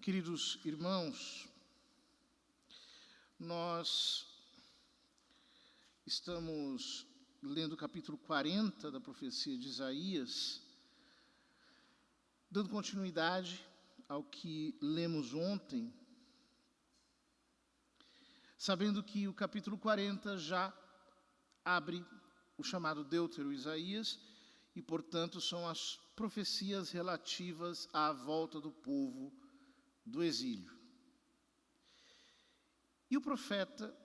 Queridos irmãos, nós estamos lendo o capítulo 40 da profecia de Isaías, dando continuidade ao que lemos ontem, sabendo que o capítulo 40 já abre o chamado Deutero Isaías e, portanto, são as profecias relativas à volta do povo do exílio. E o profeta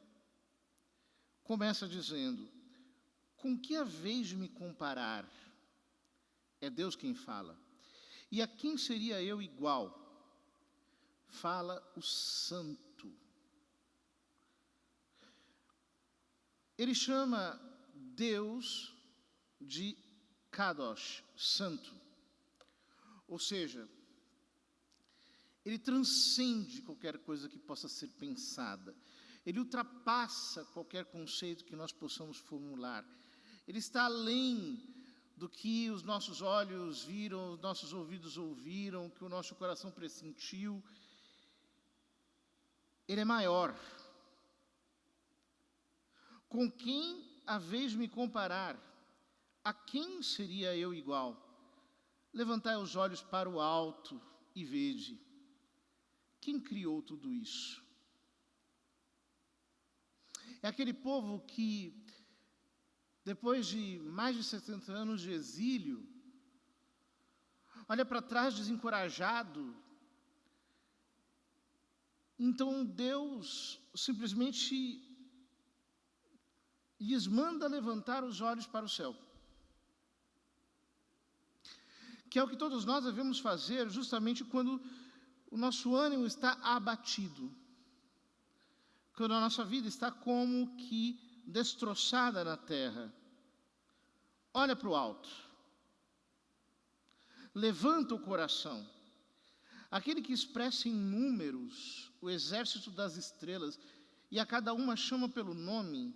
começa dizendo: com que haveis de me comparar? É Deus quem fala. E a quem seria eu igual? Fala o Santo. Ele chama Deus de Kadosh, Santo. Ou seja, ele transcende qualquer coisa que possa ser pensada. Ele ultrapassa qualquer conceito que nós possamos formular. Ele está além do que os nossos olhos viram, os nossos ouvidos ouviram, que o nosso coração pressentiu. Ele é maior. Com quem haveis de me comparar? A quem seria eu igual? Levantai os olhos para o alto e vede. Quem criou tudo isso? É aquele povo que, depois de mais de 70 anos de exílio, olha para trás desencorajado. Então Deus simplesmente lhes manda levantar os olhos para o céu. Que é o que todos nós devemos fazer justamente quando o nosso ânimo está abatido, quando a nossa vida está como que destroçada na terra. Olha para o alto, levanta o coração. Aquele que expressa em números o exército das estrelas e a cada uma chama pelo nome,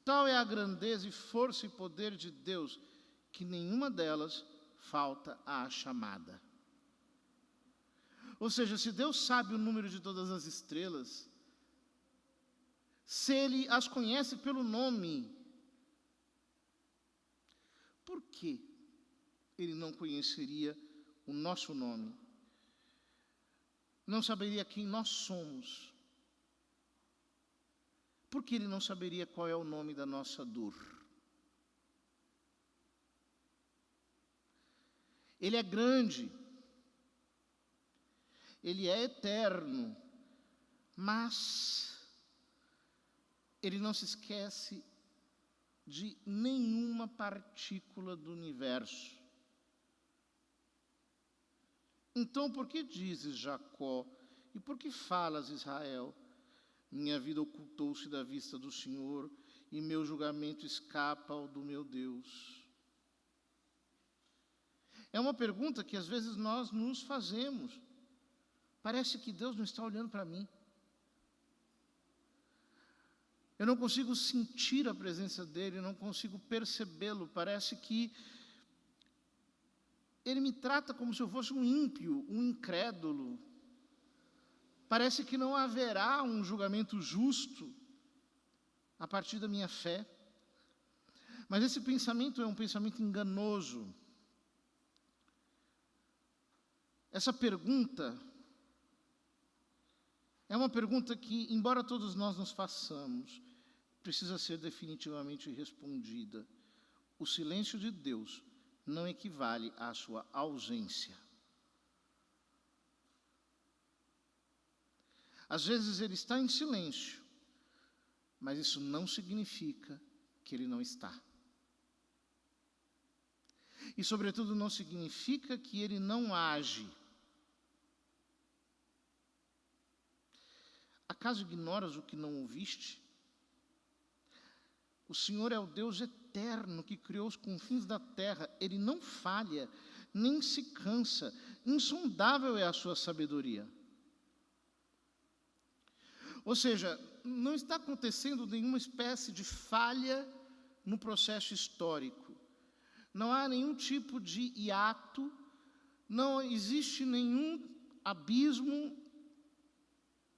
tal é a grandeza e força e poder de Deus, que nenhuma delas falta à chamada. Ou seja, se Deus sabe o número de todas as estrelas, se Ele as conhece pelo nome, por que Ele não conheceria o nosso nome? Não saberia quem nós somos? Por que Ele não saberia qual é o nome da nossa dor? Ele é grande, Ele é eterno, mas Ele não se esquece de nenhuma partícula do universo. Então, por que dizes, Jacó, e por que falas, Israel? Minha vida ocultou-se da vista do Senhor, e meu julgamento escapa ao do meu Deus. É uma pergunta que às vezes nós nos fazemos. Parece que Deus não está olhando para mim. Eu não consigo sentir a presença dEle, não consigo percebê-lo. Parece que Ele me trata como se eu fosse um ímpio, um incrédulo. Parece que não haverá um julgamento justo a partir da minha fé. Mas esse pensamento é um pensamento enganoso. Essa pergunta é uma pergunta que, embora todos nós nos façamos, precisa ser definitivamente respondida. O silêncio de Deus não equivale à sua ausência. Às vezes Ele está em silêncio, mas isso não significa que Ele não está. E, sobretudo, não significa que Ele não age. Acaso ignoras o que não ouviste? O Senhor é o Deus eterno que criou os confins da terra. Ele não falha, nem se cansa. Insondável é a sua sabedoria. Ou seja, não está acontecendo nenhuma espécie de falha no processo histórico. Não há nenhum tipo de hiato, não existe nenhum abismo,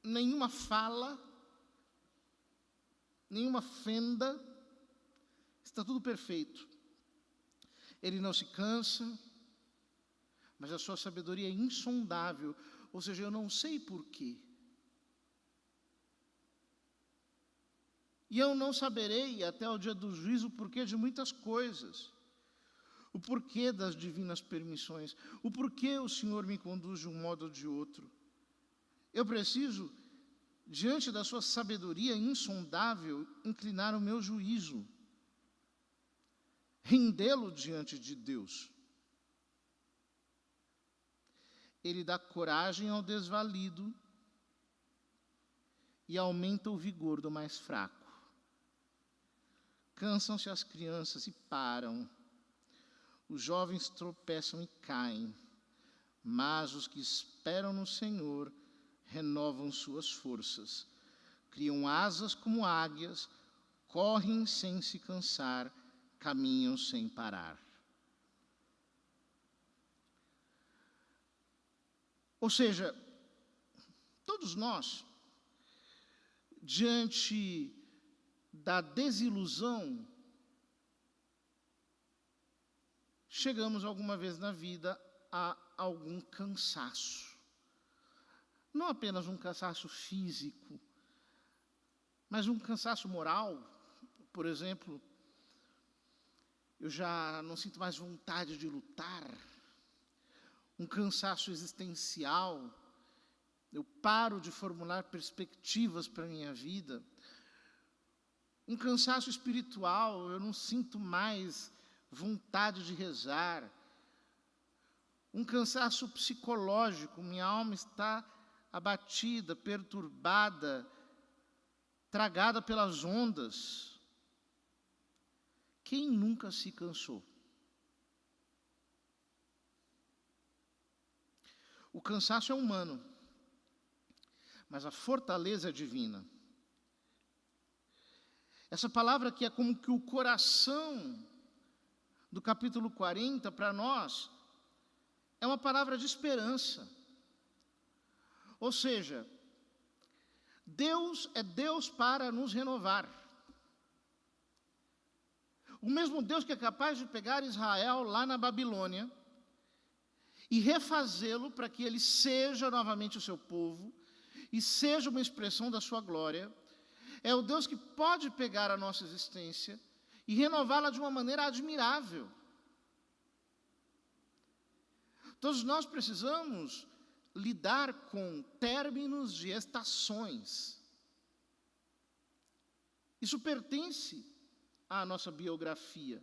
nenhuma fala, nenhuma fenda, está tudo perfeito. Ele não se cansa, mas a sua sabedoria é insondável, ou seja, eu não sei porquê. E eu não saberei até o dia do juízo o porquê de muitas coisas. O porquê das divinas permissões, o porquê o Senhor me conduz de um modo ou de outro. Eu preciso, diante da sua sabedoria insondável, inclinar o meu juízo, rendê-lo diante de Deus. Ele dá coragem ao desvalido e aumenta o vigor do mais fraco. Cansam-se as crianças e param. Os jovens tropeçam e caem, mas os que esperam no Senhor renovam suas forças. Criam asas como águias, correm sem se cansar, caminham sem parar. Ou seja, todos nós, diante da desilusão, chegamos alguma vez na vida a algum cansaço. Não apenas um cansaço físico, mas um cansaço moral. Por exemplo, eu já não sinto mais vontade de lutar. Um cansaço existencial. Eu paro de formular perspectivas para a minha vida. Um cansaço espiritual, eu não sinto mais vontade de rezar. Um cansaço psicológico, minha alma está abatida, perturbada, tragada pelas ondas. Quem nunca se cansou? O cansaço é humano, mas a fortaleza é divina. Essa palavra que é como que o coração do capítulo 40, para nós, é uma palavra de esperança. Ou seja, Deus é Deus para nos renovar. O mesmo Deus que é capaz de pegar Israel lá na Babilônia e refazê-lo para que ele seja novamente o seu povo e seja uma expressão da sua glória, é o Deus que pode pegar a nossa existência e renová-la de uma maneira admirável. Todos nós precisamos lidar com términos de estações. Isso pertence à nossa biografia.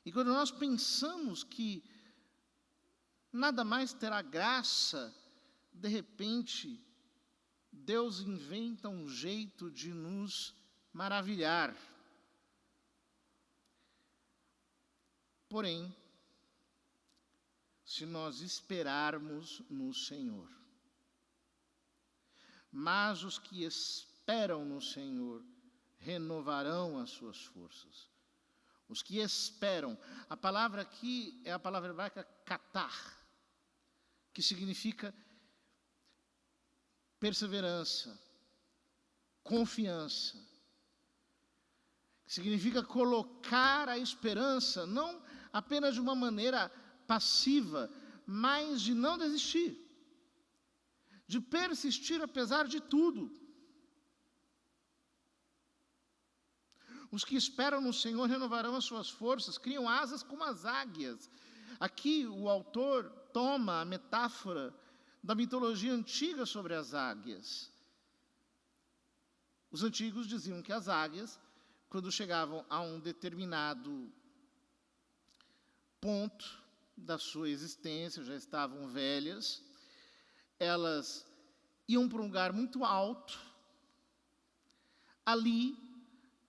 E quando nós pensamos que nada mais terá graça, de repente, Deus inventa um jeito de nos maravilhar. Porém, se nós esperarmos no Senhor, mas os que esperam no Senhor renovarão as suas forças. Os que esperam, a palavra aqui é a palavra hebraica katar, que significa perseverança, confiança, que significa colocar a esperança, não apenas de uma maneira passiva, mas de não desistir, de persistir apesar de tudo. Os que esperam no Senhor renovarão as suas forças, criam asas como as águias. Aqui o autor toma a metáfora da mitologia antiga sobre as águias. Os antigos diziam que as águias, quando chegavam a um determinado ponto da sua existência, já estavam velhas, elas iam para um lugar muito alto, ali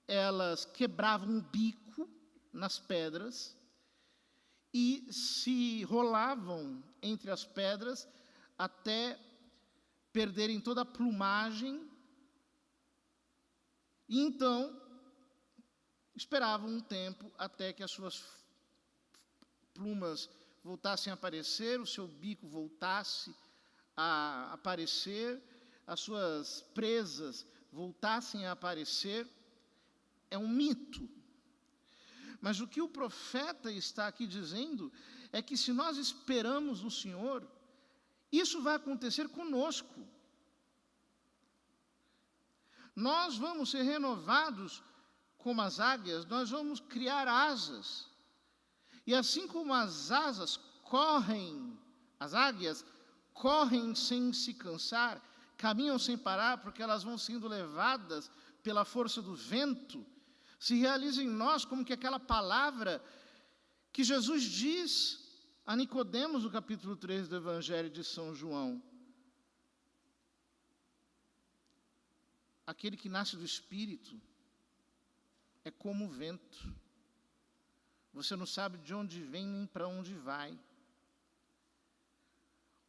elas quebravam o bico nas pedras e se rolavam entre as pedras até perderem toda a plumagem, e então esperavam um tempo até que as suas plumas voltassem a aparecer, o seu bico voltasse a aparecer, as suas presas voltassem a aparecer, é um mito. Mas o que o profeta está aqui dizendo é que se nós esperamos no Senhor, isso vai acontecer conosco. Nós vamos ser renovados como as águias, nós vamos criar asas. E assim como as asas correm, as águias correm sem se cansar, caminham sem parar, porque elas vão sendo levadas pela força do vento, se realiza em nós como que aquela palavra que Jesus diz a Nicodemos no capítulo 3 do Evangelho de São João. Aquele que nasce do Espírito é como o vento. Você não sabe de onde vem nem para onde vai.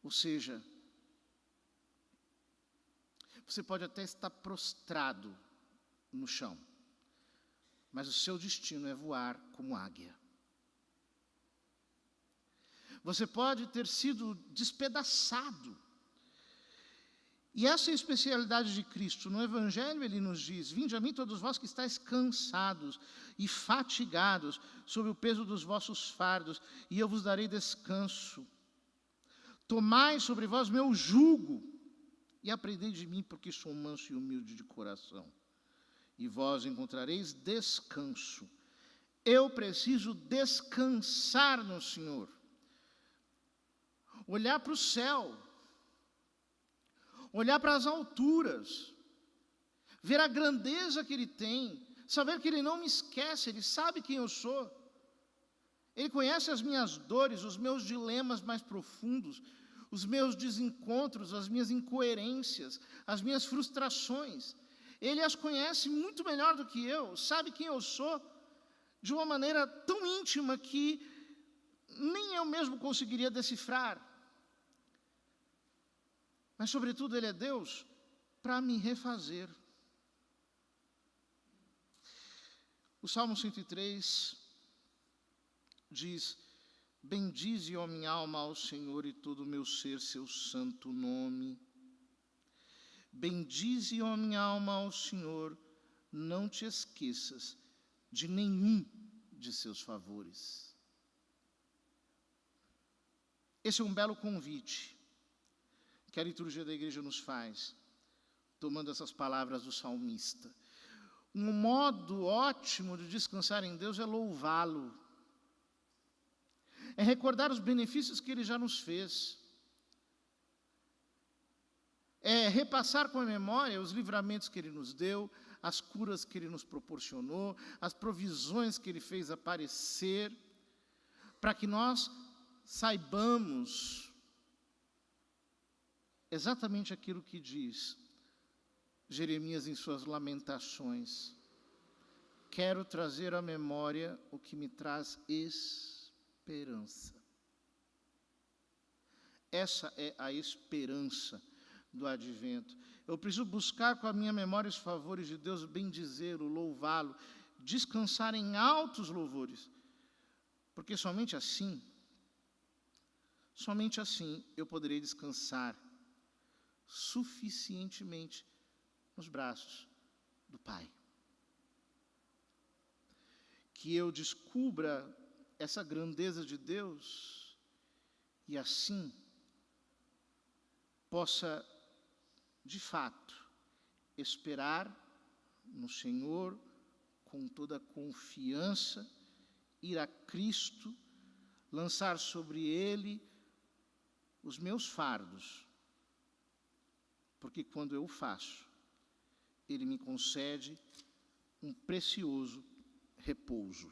Ou seja, você pode até estar prostrado no chão, mas o seu destino é voar como águia. Você pode ter sido despedaçado. E essa é a especialidade de Cristo. No Evangelho ele nos diz: vinde a mim todos vós que estáis cansados e fatigados sob o peso dos vossos fardos, e eu vos darei descanso. Tomai sobre vós meu jugo e aprendei de mim, porque sou manso e humilde de coração, e vós encontrareis descanso. Eu preciso descansar no Senhor. Olhar para o céu, olhar para as alturas, ver a grandeza que Ele tem, saber que Ele não me esquece, Ele sabe quem eu sou. Ele conhece as minhas dores, os meus dilemas mais profundos, os meus desencontros, as minhas incoerências, as minhas frustrações. Ele as conhece muito melhor do que eu, sabe quem eu sou, de uma maneira tão íntima que nem eu mesmo conseguiria decifrar. Mas, sobretudo, Ele é Deus para me refazer. O Salmo 103 diz: bendize, ó minha alma, ao Senhor, e todo o meu ser, seu santo nome. Bendize, ó minha alma, ao Senhor, não te esqueças de nenhum de seus favores. Esse é um belo convite que a liturgia da igreja nos faz, tomando essas palavras do salmista. Um modo ótimo de descansar em Deus é louvá-lo, é recordar os benefícios que Ele já nos fez, é repassar com a memória os livramentos que Ele nos deu, as curas que Ele nos proporcionou, as provisões que Ele fez aparecer, para que nós saibamos exatamente aquilo que diz Jeremias em suas lamentações: quero trazer à memória o que me traz esperança. Essa é a esperança do advento. Eu preciso buscar com a minha memória os favores de Deus, bendizê-lo, louvá-lo, descansar em altos louvores, porque somente assim eu poderei descansar suficientemente nos braços do Pai. Que eu descubra essa grandeza de Deus e assim possa, de fato, esperar no Senhor com toda a confiança, ir a Cristo, lançar sobre Ele os meus fardos, porque quando eu o faço, Ele me concede um precioso repouso.